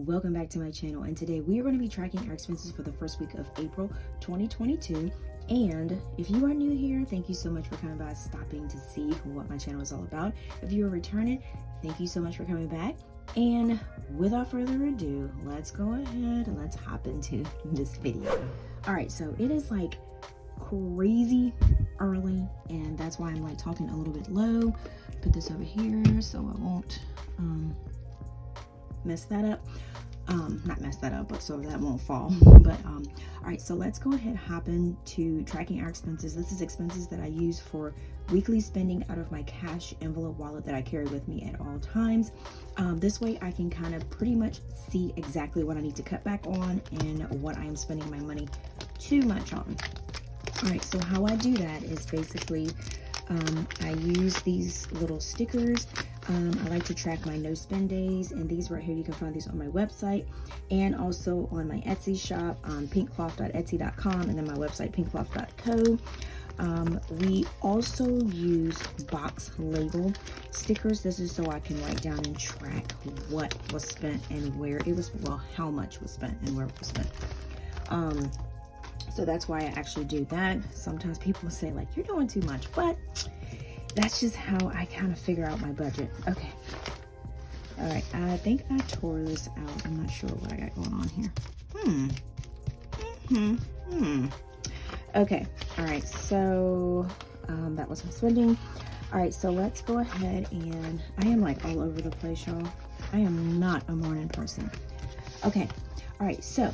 Welcome back to my channel, and today we are going to be tracking our expenses for the first week of April 2022. And if you are new here, thank you so much for coming by, stopping to see what my channel is all about. If you are returning, thank you so much for coming back. And without further ado, let's go ahead and let's hop into this video. All right, so it is like crazy early, and that's why I'm like talking a little bit low. Put this over here so I won't mess that up. Not mess that up, but so that won't fall. But all right, so let's go ahead and hop into tracking our expenses. This is expenses that I use for weekly spending out of my cash envelope wallet that I carry with me at all times. This way I can kind of pretty much see exactly what I need to cut back on and what I am spending my money too much on. All right, so how I do that is basically I use these little stickers. I like to track my no spend days, and these right here, you can find these on my website and also on my Etsy shop, pinkcloth.etsy.com, and then my website, pinkcloth.co. We also use box label stickers. This is so I can write down and track what was spent and where it was, well, how much was spent and where it was spent. So that's why I actually do that. Sometimes people say like, you're doing too much, but that's just how I kind of figure out my budget. Okay. All right. I think I tore this out. I'm not sure what I got going on here. Okay. All right. So that was my spending. All right. So let's go ahead, and I am like all over the place, y'all. I am not a morning person. Okay. All right. So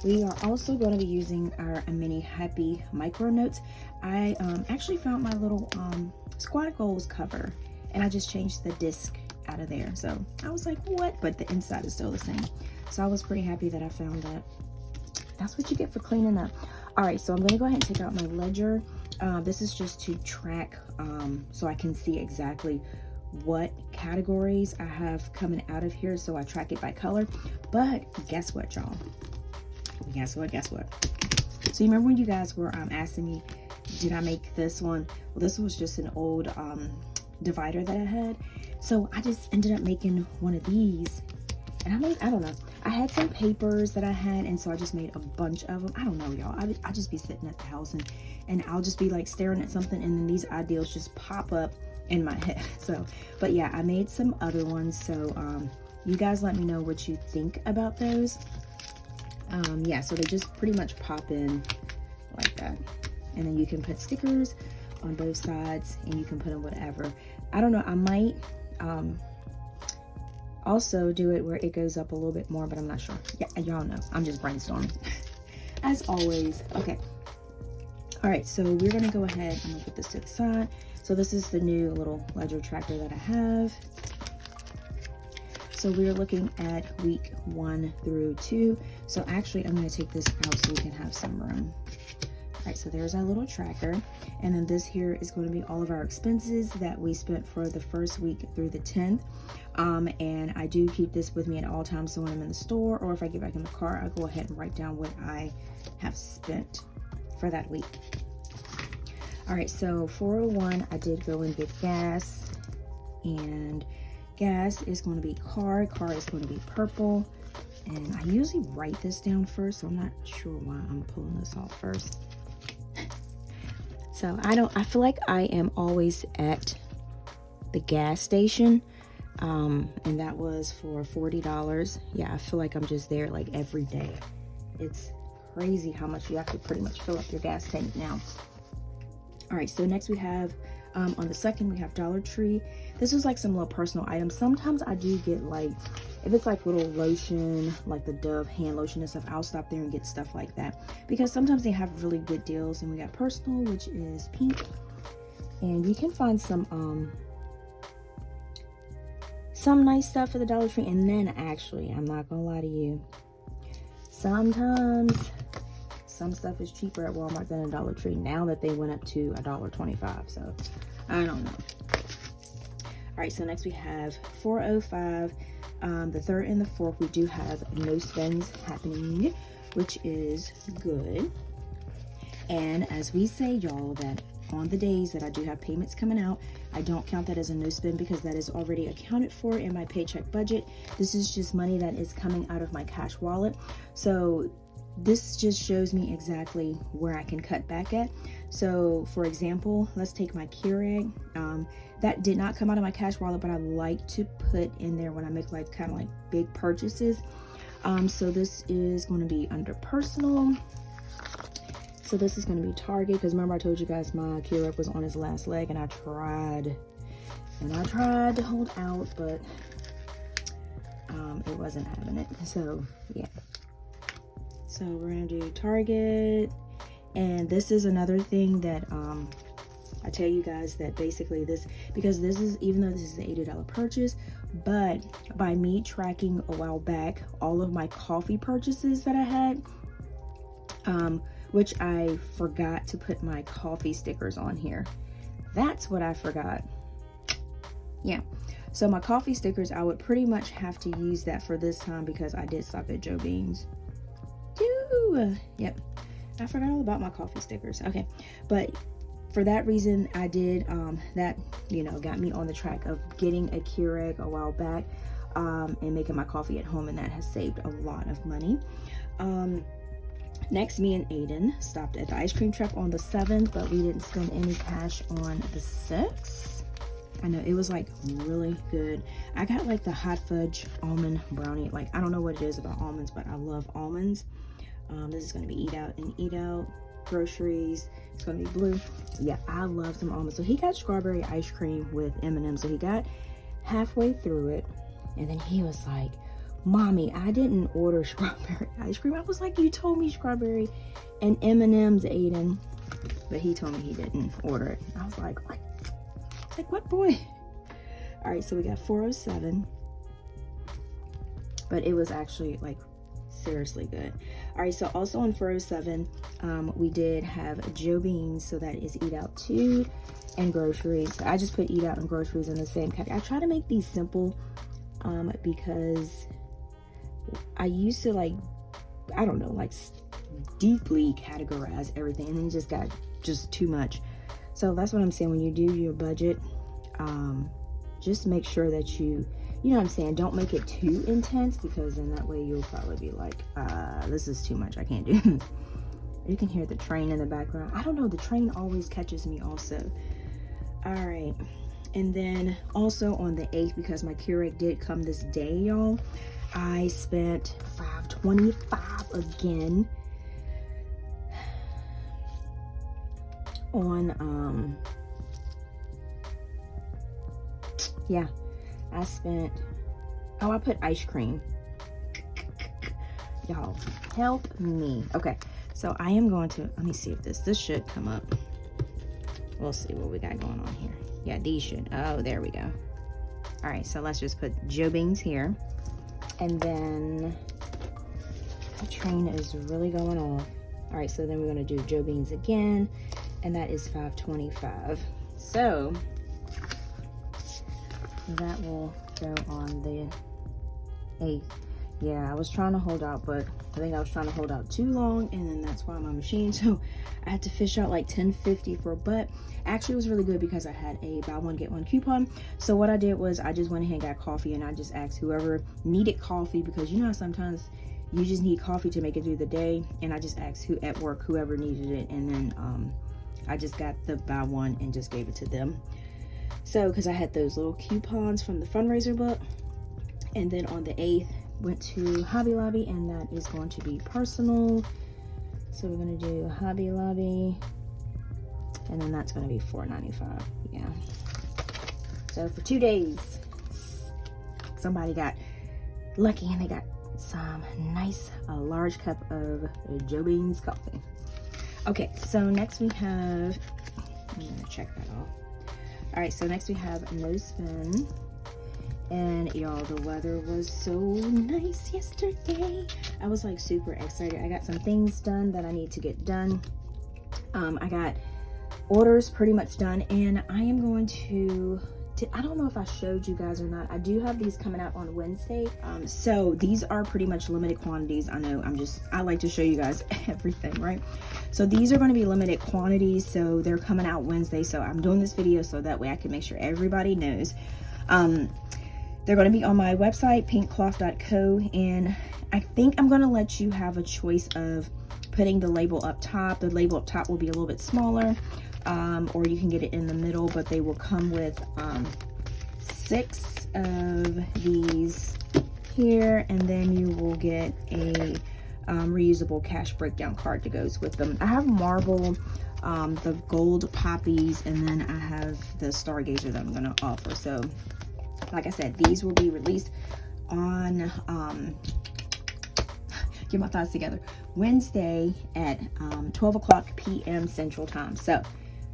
we are also going to be using our mini happy micro notes. I actually found my little squad goals cover, and I just changed the disc out of there. So I was like, what? But the inside is still the same. So I was pretty happy that I found that. That's what you get for cleaning up. All right, so I'm going to go ahead and take out my ledger. This is just to track so I can see exactly what categories I have coming out of here. So I track it by color. But guess what, y'all? Guess what? So you remember when you guys were asking me, did I make this one? Well, this was just an old divider that I had. So I just ended up making one of these. And I don't know. I had some papers that I had, and so I just made a bunch of them. I don't know, y'all. I just be sitting at the house, and I'll just be like staring at something, and then these ideas just pop up in my head. So, but yeah, I made some other ones. So you guys let me know what you think about those. Yeah, so they just pretty much pop in like that, and then you can put stickers on both sides, and you can put them whatever. I don't know, I might also do it where it goes up a little bit more, but I'm not sure. Yeah, y'all know, I'm just brainstorming as always. Okay, all right, so we're gonna go ahead, I'm gonna put this to the side. So this is the new little ledger tracker that I have. So we're looking at week 1 through 2. So actually, I'm going to take this out so we can have some room. All right, so there's our little tracker. And then this here is going to be all of our expenses that we spent for the first week through the 10th. And I do keep this with me at all times. So when I'm in the store or if I get back in the car, I go ahead and write down what I have spent for that week. All right, so 401, I did go and get gas, and gas is going to be car is going to be purple, and I usually write this down first, so I'm not sure why I'm pulling this off first. So I feel like I am always at the gas station, and that was for $40. Yeah, I feel like I'm just there like every day. It's crazy how much you have to pretty much fill up your gas tank now. All right, so next we have on the 2nd, we have Dollar Tree. This was like some little personal items. Sometimes I do get like, if it's like little lotion, like the Dove hand lotion and stuff, I'll stop there and get stuff like that, because sometimes they have really good deals. And we got personal, which is pink, and you can find some nice stuff for the Dollar Tree. And then actually, I'm not gonna lie to you, sometimes some stuff is cheaper at Walmart than a Dollar Tree now that they went up to $1.25. So I don't know. All right, so next we have 405. The 3rd and the 4th, we do have no spends happening, which is good. And as we say, y'all, that on the days that I do have payments coming out. I don't count that as a no spend because that is already accounted for in my paycheck budget. This is just money that is coming out of my cash wallet. So this just shows me exactly where I can cut back at. So for example, let's take my Keurig. That did not come out of my cash wallet, but I like to put in there when I make like kind of like big purchases. So this is going to be under personal. So this is going to be Target, because remember I told you guys my Keurig was on his last leg, and I tried to hold out, but it wasn't having it. So yeah. So we're going to do Target. And this is another thing that I tell you guys, that basically this, because this is, even though this is an $80 purchase, but by me tracking a while back all of my coffee purchases that I had, which I forgot to put my coffee stickers on here. That's what I forgot. Yeah. So my coffee stickers, I would pretty much have to use that for this time because I did stop at Joe Bean's. Yep. I forgot all about my coffee stickers. Okay. But for that reason, I did, that, you know, got me on the track of getting a Keurig a while back, and making my coffee at home, and that has saved a lot of money. Next, me and Aiden stopped at the ice cream truck on the 7th, but we didn't spend any cash on the 6th. I know, it was like really good. I got like the hot fudge almond brownie. Like, I don't know what it is about almonds, but I love almonds. This is going to be Eat Out and Eat Out groceries. It's going to be blue. Yeah, I love some almonds. So he got strawberry ice cream with M&M's. So he got halfway through it, and then he was like, Mommy, I didn't order strawberry ice cream. I was like, you told me strawberry and M&M's, Aiden. But he told me he didn't order it. I was like, what? Like, what, boy? All right, so we got 407. But it was actually like seriously good. All right, so also on 407, we did have Joe Bean's. So that is Eat Out 2 and groceries. So I just put Eat Out and groceries in the same category. I try to make these simple because I used to, like, I don't know, like deeply categorize everything, and then it just got just too much. So that's what I'm saying. When you do your budget, just make sure that you know what I'm saying, don't make it too intense, because then that way you'll probably be like, this is too much, I can't do this. You can hear the train in the background. I don't know, the train always catches me also. All right. And then also on the 8th, because my Keurig did come this day, y'all, I spent $5.25 again on, yeah, I spent, oh, I put ice cream. Y'all, help me. Okay, so I am going to, let me see if this should come up. We'll see what we got going on here. Yeah, these should, oh, there we go. All right, so let's just put Joe Bean's here. And then the train is really going off. All right, so then we're going to do Joe Bean's again, and that is $5.25. So that will go on the 8th. Yeah, I was trying to hold out, but I think I was trying to hold out too long, and then that's why my machine, so I had to fish out like $10.50 for, but actually it was really good because I had a buy one get one coupon. So what I did was I just went ahead and got coffee, and I just asked whoever needed coffee, because you know how sometimes you just need coffee to make it through the day, and I just asked who at work, whoever needed it, and then I just got the buy one and just gave it to them. So because I had those little coupons from the fundraiser book. And then on the 8th, went to Hobby Lobby, and that is going to be personal. So we're going to do Hobby Lobby, and then that's going to be $4.95. Yeah. So for 2 days, somebody got lucky and they got some nice large cup of Joe Bean's coffee. Okay, so next we have, I'm going to check that off. All right, so next we have no spin. And y'all, the weather was so nice yesterday. I was like super excited. I got some things done that I need to get done. I got orders pretty much done, and I am going to I don't know if I showed you guys or not. I do have these coming out on Wednesday. So these are pretty much limited quantities. I know I like to show you guys everything, right? So these are going to be limited quantities. So they're coming out Wednesday. So I'm doing this video so that way I can make sure everybody knows. They're going to be on my website, pinkcloth.co. And I think I'm going to let you have a choice of putting the label up top. The label up top will be a little bit smaller. Or you can get it in the middle, but they will come with 6 of these here, and then you will get a reusable cash breakdown card that goes with them. I have marble, the gold poppies, and then I have the stargazer that I'm going to offer. So like I said, these will be released on get my thoughts together, Wednesday at 12 o'clock p.m. Central Time. So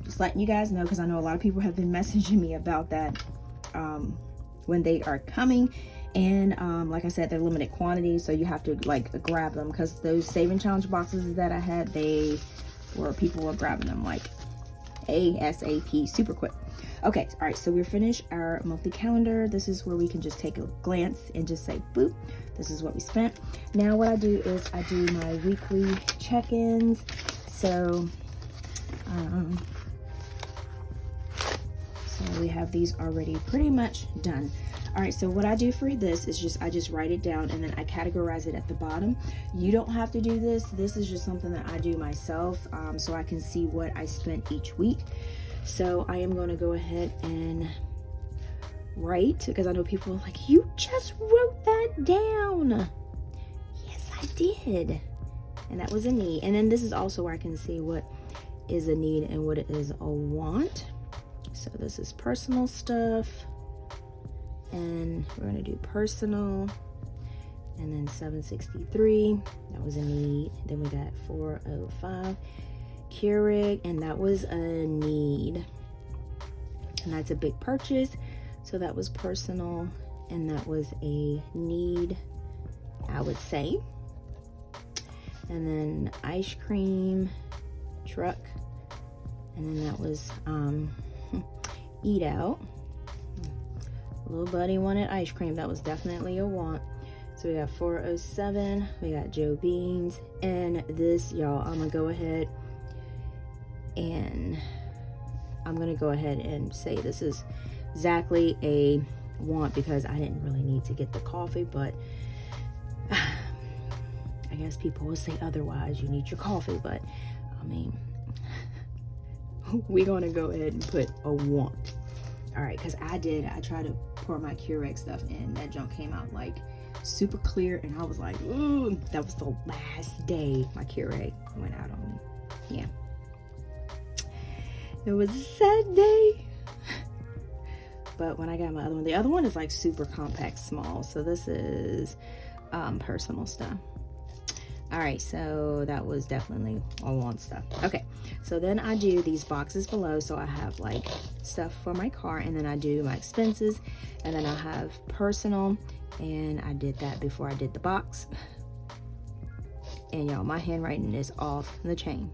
just letting you guys know, because I know a lot of people have been messaging me about that, when they are coming. And like I said, they're limited quantities, so you have to like grab them, because those saving challenge boxes that I had, people were grabbing them like ASAP, super quick. Okay, all right, so we're finished our monthly calendar. This is where we can just take a glance and just say, boop, this is what we spent. Now what I do is I do my weekly check-ins. So we have these already pretty much done. All right, so what I do for this is I just write it down, and then I categorize it at the bottom. You don't have to do this. This is just something that I do myself, so I can see what I spent each week. So I am going to go ahead and write, because I know people are like, you just wrote that down. Yes, I did. And that was a need. And then this is also where I can see what is a need and what is a want. So this is personal stuff, and we're going to do personal, and then 763, that was a need. Then we got 405 Keurig, and that was a need, and that's a big purchase, so that was personal, and that was a need, I would say. And then ice cream truck, and then that was eat out. Little buddy wanted ice cream. That was definitely a want. So we got 407, we got Joe Beans, and this, y'all, I'm gonna go ahead and say this is exactly a want, because I didn't really need to get the coffee, but I guess people will say otherwise. You need your coffee, but I mean, we're gonna go ahead and put a want. All right, because I tried to pour my Keurig stuff in. That junk came out like super clear, and I was like, ooh, that was the last day my Keurig went out on me. Yeah, it was a sad day. But when I got my other one, the other one is like super compact, small. So this is personal stuff. All right, so that was definitely I want stuff. Okay, so then I do these boxes below. So I have like stuff for my car, and then I do my expenses, and then I have personal, and I did that before I did the box. And y'all, my handwriting is off the chain.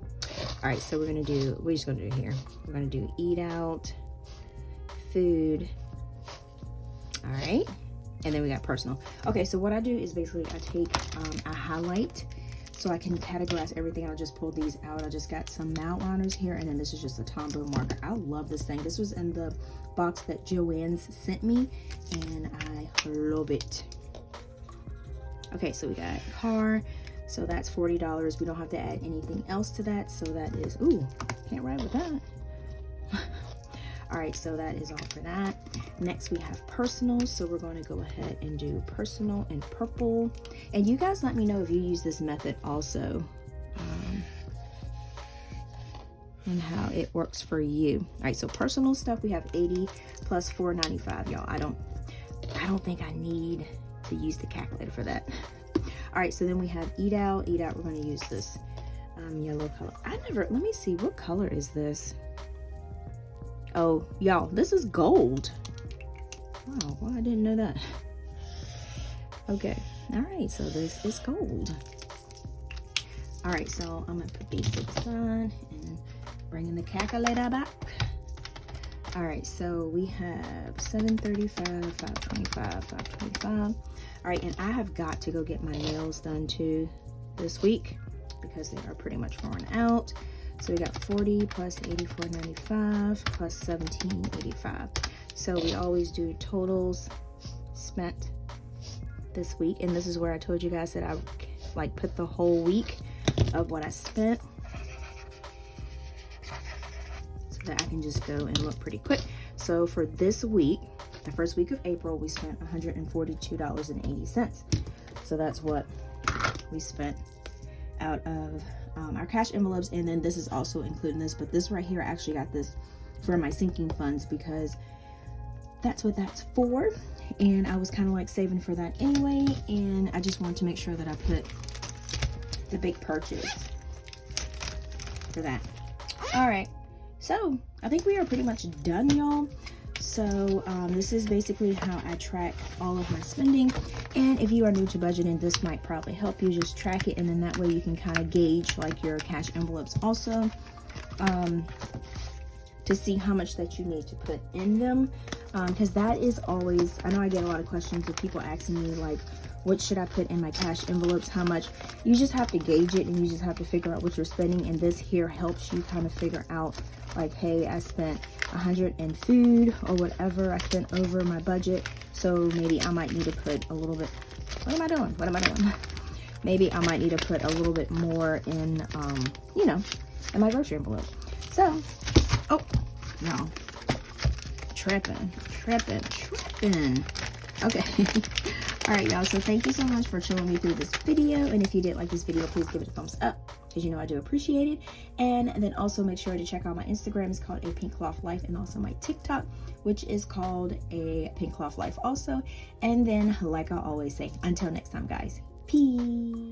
All right, so we're just gonna do it here. We're gonna do eat out, food. All right, and then we got personal. Okay, so what I do is basically I take a highlight, so I can categorize everything. I'll just pull these out. I just got some outliners here, and then this is just a Tombow marker. I love this thing. This was in the box that Joanne's sent me, and I love it. Okay, so we got car, so that's $40. We don't have to add anything else to that, so that is, ooh, can't ride with that. All right, so that is all for that. Next we have personal, so we're going to go ahead and do personal in purple. And you guys let me know if you use this method also, and how it works for you. All right, so personal stuff, we have 80 plus 495, y'all. I don't think I need to use the calculator for that. All right, so then we have eat out. Eat out, we're going to use this yellow color. Let me see, what color is this? Oh, y'all, this is gold. Wow, well, I didn't know that. Okay, all right, so this is gold. All right, so I'm gonna put these to the side and bring in the calculator back. All right, so we have $735, $525, $525. All right, and I have got to go get my nails done too this week because they are pretty much worn out. So we got 40 plus 84.95 plus 17.85. So we always do totals spent this week, and this is where I told you guys that I like put the whole week of what I spent, so that I can just go and look pretty quick. So for this week, the first week of April, we spent $142.80. So that's what we spent out of our cash envelopes. And then this is also including this, but this right here, I actually got this for my sinking funds because that's what that's for. And I was kind of like saving for that anyway. And I just wanted to make sure that I put the big purchase for that. All right, so I think we are pretty much done, y'all. So this is basically how I track all of my spending. And if you are new to budgeting, this might probably help you. Just track it, and then that way you can kind of gauge like your cash envelopes also, to see how much that you need to put in them, because that is always, I know I get a lot of questions of people asking me like, what should I put in my cash envelopes, how much. You just have to gauge it, and you just have to figure out what you're spending, and this here helps you kind of figure out like, hey, I spent 100 in food or whatever, I spent over my budget, so maybe I might need to put a little bit, what am I doing? Maybe I might need to put a little bit more in, you know, in my grocery envelope. So, oh, no, tripping. Okay. All right, y'all, so thank you so much for chilling me through this video. And if you did like this video, please give it a thumbs up, because you know I do appreciate it. And then also make sure to check out my Instagram. It's called A Pink Cloth Life, and also my TikTok, which is called A Pink Cloth Life also. And then, like I always say, until next time, guys, peace.